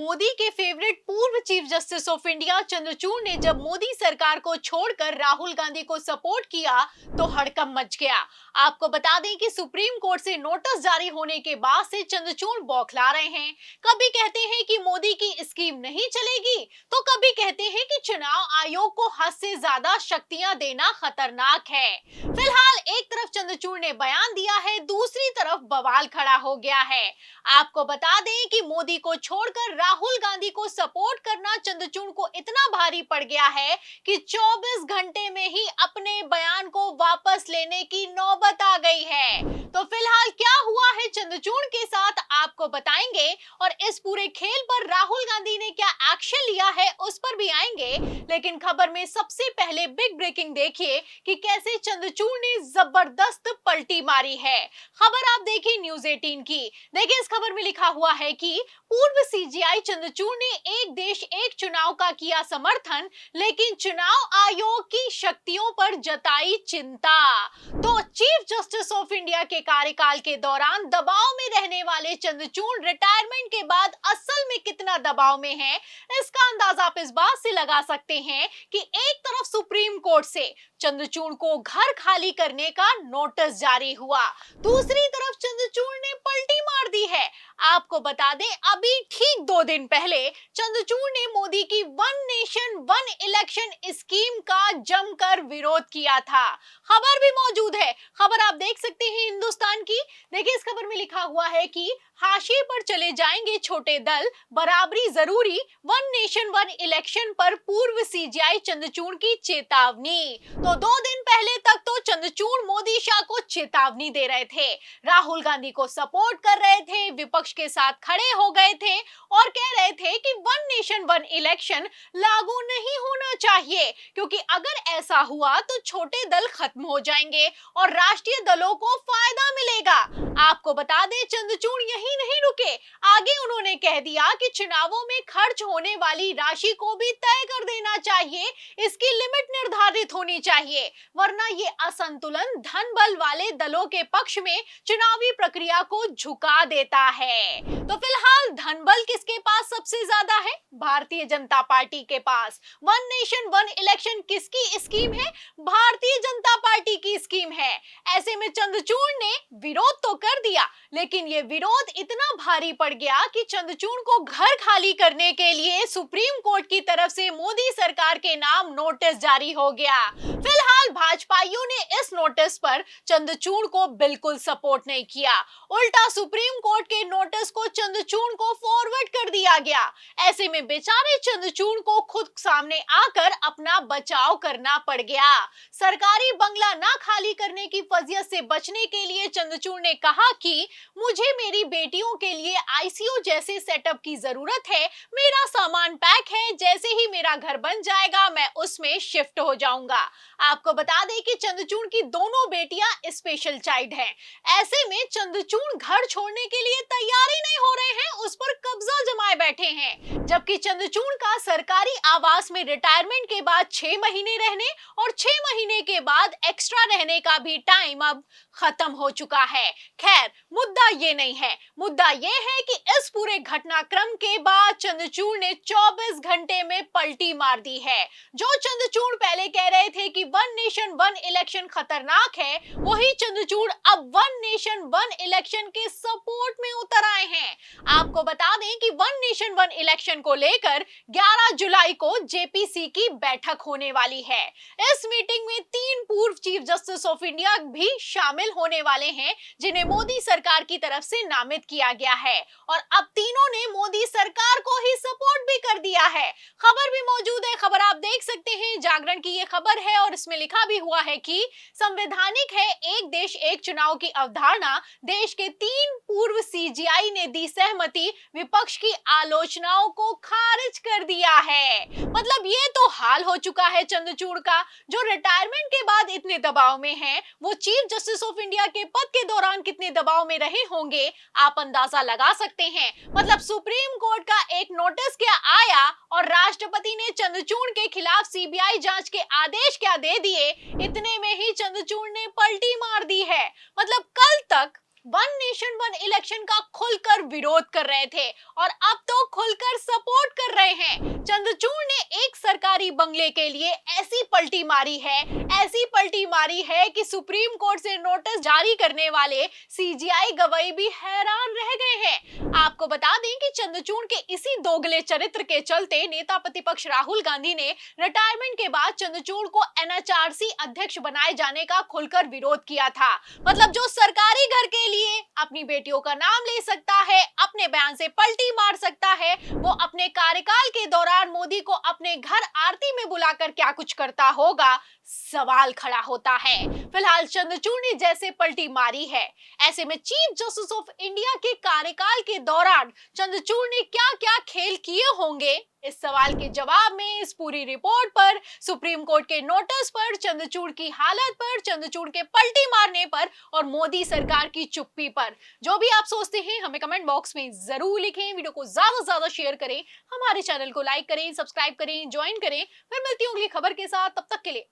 मोदी के फेवरेट पूर्व chief justice of India Chandrachud ने जब मोदी सरकार को छोड़कर राहुल गांधी को सपोर्ट किया तो हड़कंप मच गया। आपको बता दें कि सुप्रीम कोर्ट से नोटिस जारी होने के बाद से चंद्रचूड़ बौखला रहे हैं। कभी कहते हैं कि मोदी की स्कीम नहीं चलेगी तो कभी कहते हैं कि चुनाव आयोग को हद से ज्यादा शक्तियां देना खतरनाक है। फिलहाल एक तरफ चंद्रचूड़ ने बयान दिया है, दूसरी तरफ बवाल खड़ा हो गया है। आपको बता दें कि मोदी को छोड़कर राहुल गांधी को सपोर्ट करना चंद्रचूड़ को इतना भारी पड़ गया है कि 24 घंटे में ही अपने बयान को वापस लेने की नौबत आ गई है। तो फिलहाल क्या हुआ है चंद्रचूड़ के साथ आपको बताएंगे और इस पूरे खेल पर राहुल गांधी ने क्या एक्शन लिया है उस पर भी आएंगे। लेकिन खबर में सबसे पहले बिग ब्रेकिंग देखिए कि कैसे चंद्रचूड़ ने जबरदस्त पलटी मारी है। खबर आप देखिए न्यूज़ 18 की। देखिए इस खबर में लिखा हुआ है कि पूर्व सीजीआई चंद्रचूड़ ने एक देश एक चुनाव का किया समर्थन, लेकिन चुनाव आयोग की शक्तियों पर जताई चिंता। तो चीफ जस्टिस ऑफ इंडिया के कार्यकाल के दौरान दबाव में रहने वाले चंद्रचूड़ रिटायरमेंट के बाद असल में कितना दबाव में है, इसका अंदाजा आप इस बात से लगा सकते हैं कि एक तरफ सुप्रीम कोर्ट से चंद्रचूड़ को घर खाली करने का नोटिस जारी हुआ, दूसरी तरफ चंद्रचूड़ ने पलटी मार दी है। आपको बता दें अभी ठीक 2 दिन पहले चंद्रचूड़ ने मोदी की one nation one election scheme का जमकर विरोध किया था। खबर भी मौजूद है, खबर आप देख सकते हैं हिंदुस्तान की। देखिए इस खबर में लिखा हुआ है कि हाशिए पर चले जाएंगे छोटे दल, बराबरी जरूरी, वन नेशन वन इलेक्शन पर पूर्व सीजीआई चंद्रचूड़ की चेतावनी। तो 2 दिन पहले तक तो चंद्रचूड़ मोदी शाह को चेतावनी दे रहे थे, राहुल गांधी को सपोर्ट कर रहे थे, विपक्ष के साथ खड़े हो गए थे और कह रहे थे कि वन नेशन वन इलेक्शन लागू नहीं होना चाहिए, क्योंकि अगर ऐसा हुआ तो छोटे दल खत्म हो जाएंगे और राष्ट्रीय दलों को फायदा मिलेगा। आपको बता दें चंद्रचूड़ यही नहीं रुके, आगे उन्होंने कह दिया कि चुनावों में खर्च होने वाली राशि को भी तय कर देना चाहिए, इसकी लिमिट निर्धारित होनी चाहिए, वरना ये असंतुलन धन बल वाले दलों के पक्ष में चुनावी प्रक्रिया को झुका देता है। तो फिलहाल धन बल किसके पास सबसे ज्यादा है? भारतीय जनता पार्टी के पास। वन नेशन वन इलेक्शन किसकी स्कीम है? भारतीय जनता पार्टी की स्कीम है। ऐसे में चंद्रचूड़ ने विरोध तो कर दिया, लेकिन ये विरोध इतना भारी पड़ गया कि चंद्रचूड़ को घर खाली करने के लिए सुप्रीम कोर्ट की तरफ से मोदी सरकार के नाम नोटिस जारी हो गया। फिलहाल भाजपाइयों ने इस नोटिस पर चंद्रचूड़ को बिल्कुल सपोर्ट नहीं किया, उल्टा सुप्रीम कोर्ट के नोटिस को चंद्रचूड़ को फॉरवर्ड कर दिया गया। ऐसे में बेचारे चंद्रचूड़ को खुद सामने आकर अपना बचाव करना पड़ गया। सरकारी बंगला ना खाली करने की फजियत से बचने के लिए चंद्रचूड़ ने कहा कि मुझे मेरी बेटियों के लिए आईसीयू जैसे सेटअप की जरूरत है, मेरा सामान पैक है, जैसे ही मेरा घर बन जाएगा मैं उसमें शिफ्ट हो जाऊंगा। आपको बता दें कि चंद्रचूड़ की दोनों बेटियां स्पेशल चाइल्ड हैं। ऐसे में चंद्रचूड़ घर छोड़ने के लिए तैयार ही नहीं हो रहे हैं, उस पर कब्जा जमाए बैठे हैं। जबकि चंद्रचूड़ का सरकारी आवास में रिटायरमेंट के बाद 6 महीने रहने और 6 महीने के बाद एक्स्ट्रा रहने का भी टाइम अब खत्म हो चुका है। खैर मुद्दा ये नहीं है, मुद्दा ये है कि इस पूरे घटनाक्रम के बाद चंद्रचूड़ ने 24 घंटे में पलटी मार दी है। जो चंद्रचूड़ पहले कह रहे थे कि वन नेशन वन इलेक्शन खतरनाक है, वही चंद्रचूड़ अब वन नेशन वन इलेक्शन के सपोर्ट में उतर आए हैं। आपको बता दें कि वन नेशन वन इलेक्शन को लेकर 11 जुलाई को जेपीसी की बैठक होने वाली है। इस मीटिंग में 3 पूर्व चीफ जस्टिस ऑफ इंडिया भी शामिल होने वाले हैं, जिन्हें मोदी सरकार की तरफ से नामित किया गया है और अब तीनों ने मोदी सरकार को ही सपोर्ट भी कर दिया है। खबर भी मौजूद है, खबर आप देख सकते हैं, जागरण की ये खबर है और इसमें लिखा भी हुआ है कि संवैधानिक है एक देश एक चुनाव की अवधारणा, देश के 3 पूर्व सीजीआई ने दी सहमति, विपक्ष की आलोचनाओं को खारिज कर दिया है। मतलब ये तो हाल हो चुका है चंद्रचूड़ का, जो रिटायरमेंट के बाद इतने दबाव में हैं, वो चीफ जस्टिस ऑफ इंडिया के पद के दौरान कितने दबाव में रहे होंगे आप अंदाजा लगा सकते हैं। मतलब सुप्रीम कोर्ट का एक नोटिस क्या आया और राष्ट्रपति ने चंद्रचूड़ के खिलाफ सीबीआई जांच के आदेश क्या दे दिए, इतने में ही चंद्रचूड़ ने पलटी मार दी है। मतलब कल तक वन नेशन वन इलेक्शन का खुलकर विरोध कर रहे थे और अब तो खुलकर सपोर्ट कर रहे हैं। चंद्रचूड़ ने एक सरकारी बंगले के लिए ऐसी पलटी मारी है, ऐसी पलटी मारी है कि सुप्रीम कोर्ट से नोटिस जारी करने वाले सीजीआई गवाई भी हैरान रह गए हैं। आपको बता दें कि चंद्रचूड़ के इसी दोगले चरित्र के चलते नेता प्रतिपक्ष राहुल गांधी ने रिटायरमेंट के बाद चंद्रचूड़ को एनएचआरसी अध्यक्ष बनाए जाने का खुलकर विरोध किया था। मतलब जो सरकारी घर के लिए अपनी बेटियों का नाम ले सकता है, अपने बयान से पलटी मार सकता है, वो अपने कार्यकाल के दौरान मोदी को अपने घर आरती में बुलाकर क्या कुछ करता होगा, सवाल खड़ा होता है। फिलहाल चंद्रचूड़ ने जैसे पलटी मारी है, ऐसे में चीफ जस्टिस ऑफ इंडिया के कार्यकाल के दौरान चंद्रचूड़ ने क्या-क्या खेल किए होंगे, इस सवाल के जवाब में इस पूरी रिपोर्ट पर, सुप्रीम कोर्ट के नोटिस पर, चंद्रचूड़ की हालत पर, चंद्रचूड़ के पलटी मारने पर और मोदी सरकार की चुप्पी पर, जो भी आप सोचते हैं हमें कमेंट बॉक्स में जरूर लिखें। वीडियो को ज्यादा से ज्यादा शेयर करें, हमारे चैनल को लाइक करें, सब्सक्राइब करें, ज्वाइन करें। फिर मिलती हूँ अगली खबर के साथ, तब तक के लिए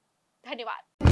धन्यवाद।